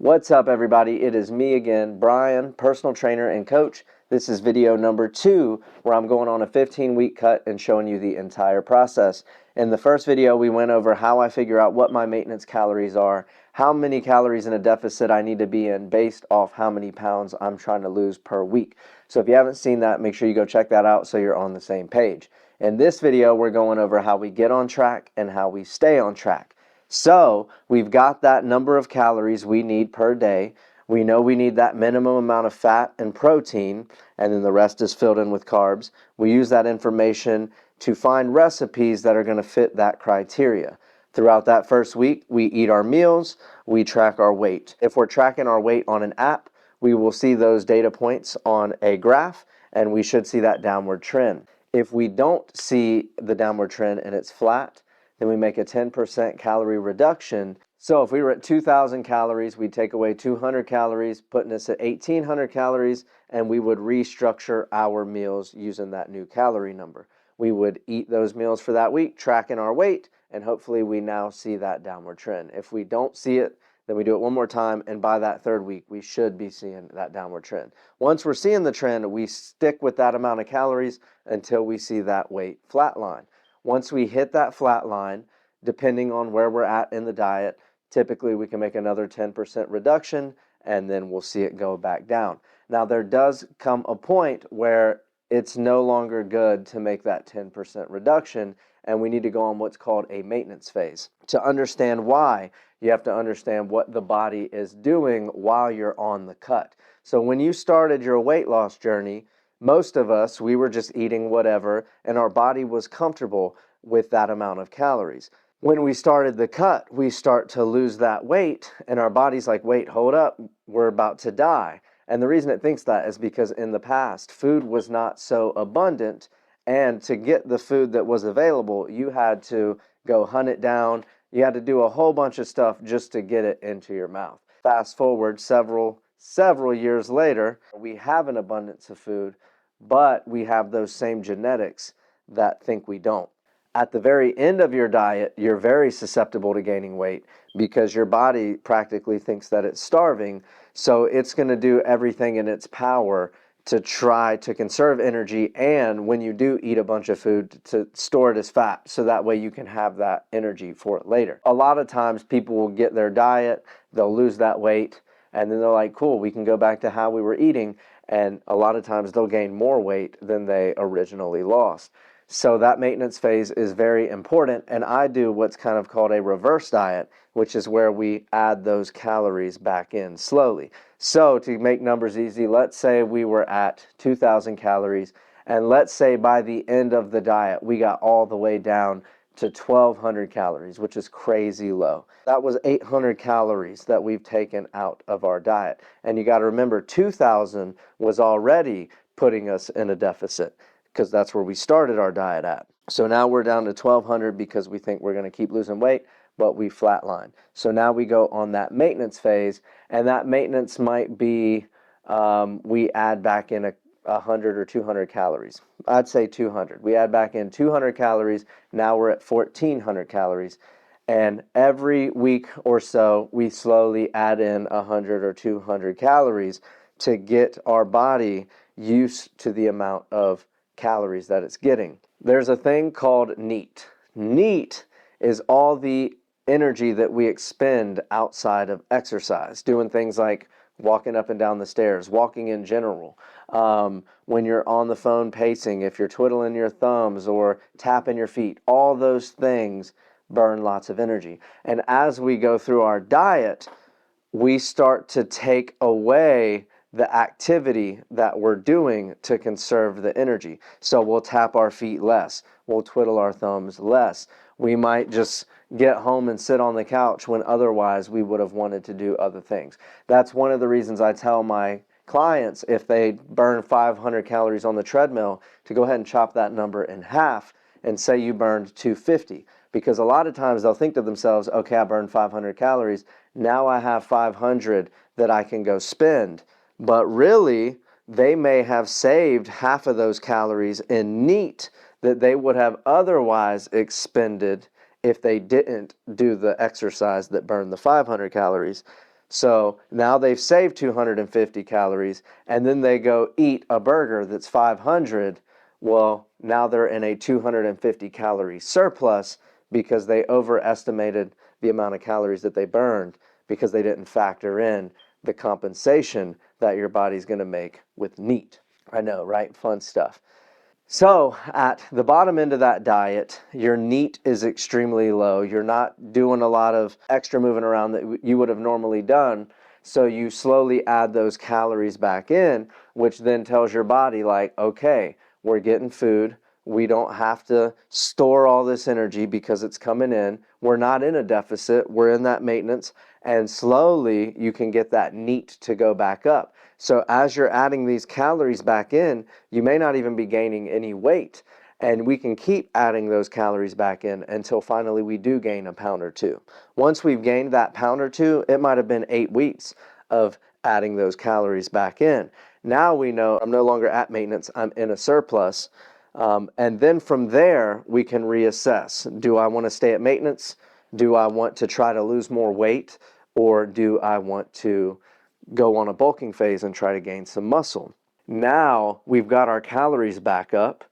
What's up, everybody? It is me again, Brian, personal trainer and coach. This is video number 2, where I'm going on a 15-week cut and showing you the entire process. In the first video, we went over how I figure out what my maintenance calories are, how many calories in a deficit I need to be in based off how many pounds I'm trying to lose per week. So if you haven't seen that, make sure you go check that out so you're on the same page. In this video, we're going over how we get on track and how we stay on track. So we've got that number of calories we need per day. We know we need that minimum amount of fat and protein, and then the rest is filled in with carbs. We use that information to find recipes that are going to fit that criteria. Throughout that first week, we eat our meals, we track our weight. If we're tracking our weight on an app, we will see those data points on a graph, and we should see that downward trend. If we don't see the downward trend and it's flat, then we make a 10% calorie reduction. So if we were at 2,000 calories, we'd take away 200 calories, putting us at 1,800 calories, and we would restructure our meals using that new calorie number. We would eat those meals for that week, tracking our weight, and hopefully we now see that downward trend. If we don't see it, then we do it one more time, and by that third week, we should be seeing that downward trend. Once we're seeing the trend, we stick with that amount of calories until we see that weight flatline. Once we hit that flat line, depending on where we're at in the diet, typically we can make another 10% reduction, and then we'll see it go back down. Now, there does come a point where it's no longer good to make that 10% reduction, and we need to go on what's called a maintenance phase. To understand why, you have to understand what the body is doing while you're on the cut. So when you started your weight loss journey, most of us, we were just eating whatever, and our body was comfortable with that amount of calories. When we started the cut, we start to lose that weight, and our body's like, wait, hold up, we're about to die. And the reason it thinks that is because in the past, food was not so abundant, and to get the food that was available, you had to go hunt it down. You had to do a whole bunch of stuff just to get it into your mouth. Fast forward several years later, we have an abundance of food, but we have those same genetics that think we don't. At the very end of your diet, you're very susceptible to gaining weight because your body practically thinks that it's starving, so it's going to do everything in its power to try to conserve energy, and when you do eat a bunch of food, to store it as fat so that way you can have that energy for it later. A lot of times people will get their diet, they'll lose that weight, and then they're like, cool, we can go back to how we were eating. And a lot of times they'll gain more weight than they originally lost. So that maintenance phase is very important, and I do what's kind of called a reverse diet, which is where we add those calories back in slowly. So to make numbers easy, let's say we were at 2,000 calories, and let's say by the end of the diet, we got all the way down to 1,200 calories, which is crazy low. That was 800 calories that we've taken out of our diet. And you got to remember, 2,000 was already putting us in a deficit because that's where we started our diet at. So now we're down to 1,200 because we think we're going to keep losing weight, but we flatline. So now we go on that maintenance phase, and that maintenance might be we add back in 100 or 200 calories. I'd say 200. We add back in 200 calories. Now we're at 1,400 calories. And every week or so, we slowly add in 100 or 200 calories to get our body used to the amount of calories that it's getting. There's a thing called NEAT. NEAT is all the energy that we expend outside of exercise, doing things like walking up and down the stairs, walking in general. When you're on the phone pacing, if you're twiddling your thumbs or tapping your feet, all those things burn lots of energy. And as we go through our diet, we start to take away the activity that we're doing to conserve the energy. So we'll tap our feet less. We'll twiddle our thumbs less. We might just get home and sit on the couch when otherwise we would have wanted to do other things. That's one of the reasons I tell my clients, if they burn 500 calories on the treadmill, to go ahead and chop that number in half and say you burned 250. Because a lot of times they'll think to themselves, okay, I burned 500 calories. Now I have 500 that I can go spend. But really, they may have saved half of those calories in NEAT that they would have otherwise expended if they didn't do the exercise that burned the 500 calories. So now they've saved 250 calories, and then they go eat a burger that's 500. Well, now they're in a 250 calorie surplus because they overestimated the amount of calories that they burned because they didn't factor in the compensation that your body's going to make with NEAT. I know, right? Fun stuff. So at the bottom end of that diet, your NEAT is extremely low. You're not doing a lot of extra moving around that you would have normally done. So you slowly add those calories back in, which then tells your body like, okay, we're getting food. We don't have to store all this energy because it's coming in. We're not in a deficit. We're in that maintenance. And slowly you can get that NEAT to go back up. So as you're adding these calories back in, you may not even be gaining any weight. And we can keep adding those calories back in until finally we do gain a pound or two. Once we've gained that pound or two, it might have been 8 weeks of adding those calories back in. Now we know I'm no longer at maintenance, I'm in a surplus. And then from there, we can reassess. Do I want to stay at maintenance? Do I want to try to lose more weight? Or do I want to go on a bulking phase and try to gain some muscle? Now we've got our calories back up,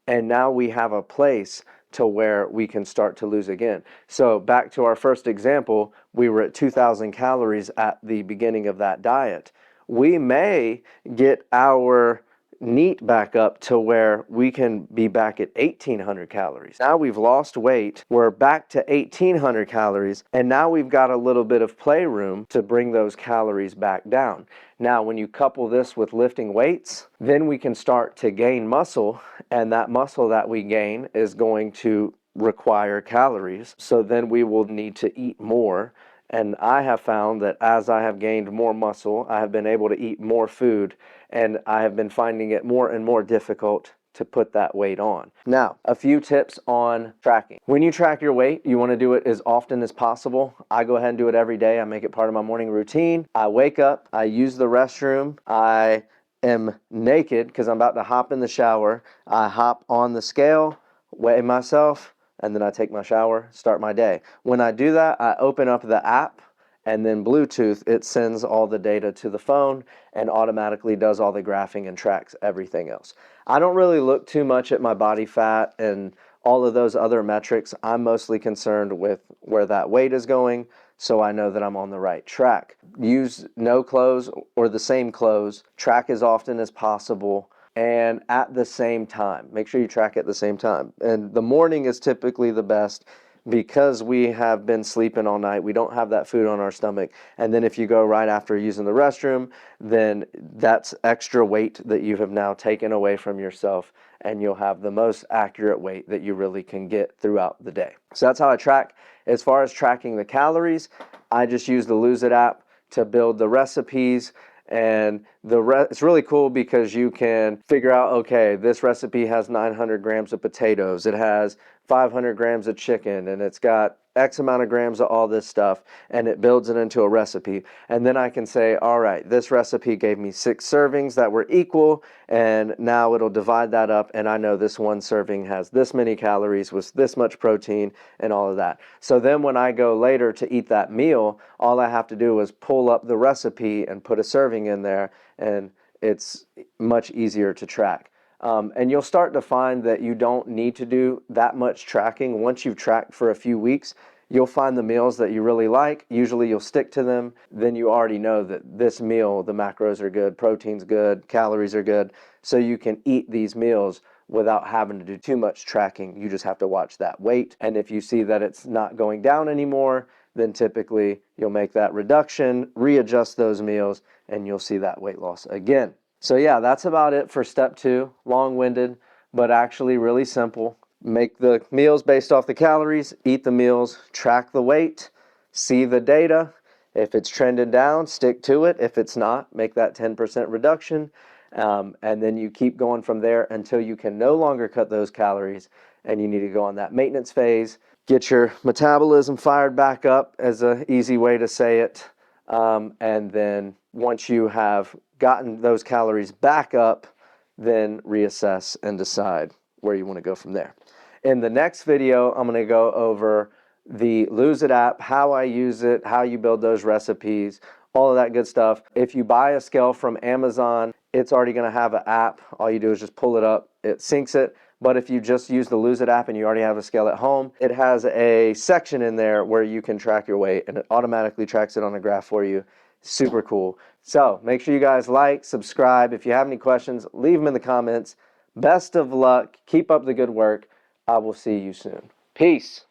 and now we have a place to where we can start to lose again. So back to our first example, we were at 2,000 calories at the beginning of that diet. We may get our NEAT back up to where we can be back at 1,800 calories. Now we've lost weight, we're back to 1,800 calories, and now we've got a little bit of playroom to bring those calories back down. Now when you couple this with lifting weights, then we can start to gain muscle, and that muscle that we gain is going to require calories. So then we will need to eat more. And I have found that as I have gained more muscle, I have been able to eat more food, and I have been finding it more and more difficult to put that weight on. Now, a few tips on tracking. When you track your weight, you want to do it as often as possible. I go ahead and do it every day. I make it part of my morning routine. I wake up, I use the restroom, I am naked because I'm about to hop in the shower. I hop on the scale, weigh myself, and then I take my shower, start my day. When I do that, I open up the app, and then Bluetooth, it sends all the data to the phone and automatically does all the graphing and tracks everything else. I don't really look too much at my body fat and all of those other metrics. I'm mostly concerned with where that weight is going, so I know that I'm on the right track. Use no clothes or the same clothes. Track as often as possible. And at the same time, make sure you track at the same time. And the morning is typically the best because we have been sleeping all night. We don't have that food on our stomach. And then if you go right after using the restroom, then that's extra weight that you have now taken away from yourself, and you'll have the most accurate weight that you really can get throughout the day. So that's how I track. As far as tracking the calories, I just use the Lose It app to build the recipes. And it's really cool because you can figure out, okay, this recipe has 900 grams of potatoes, it has 500 grams of chicken, and it's got X amount of grams of all this stuff, and it builds it into a recipe. And then I can say, all right, this recipe gave me 6 servings that were equal, and now it'll divide that up, and I know this one serving has this many calories with this much protein and all of that. So then when I go later to eat that meal, all I have to do is pull up the recipe and put a serving in there, and it's much easier to track. And you'll start to find that you don't need to do that much tracking. Once you've tracked for a few weeks, you'll find the meals that you really like. Usually you'll stick to them. Then you already know that this meal, the macros are good, protein's good, calories are good. So you can eat these meals without having to do too much tracking. You just have to watch that weight. And if you see that it's not going down anymore, then typically you'll make that reduction, readjust those meals, and you'll see that weight loss again. So yeah, that's about it for step 2. Long-winded, but actually really simple. Make the meals based off the calories, eat the meals, track the weight, see the data. If it's trending down, stick to it. If it's not, make that 10% reduction. And then you keep going from there until you can no longer cut those calories and you need to go on that maintenance phase. Get your metabolism fired back up, as an easy way to say it. And then once you have gotten those calories back up, then reassess and decide where you want to go from there. In the next video, I'm going to go over the Lose It app, how I use it, how you build those recipes, all of that good stuff. If you buy a scale from Amazon, it's already going to have an app. All you do is just pull it up, it syncs it. But if you just use the Lose It app and you already have a scale at home, it has a section in there where you can track your weight, and it automatically tracks it on a graph for you. Super cool. So make sure you guys like, subscribe. If you have any questions, leave them in the comments. Best of luck. Keep up the good work. I will see you soon. Peace.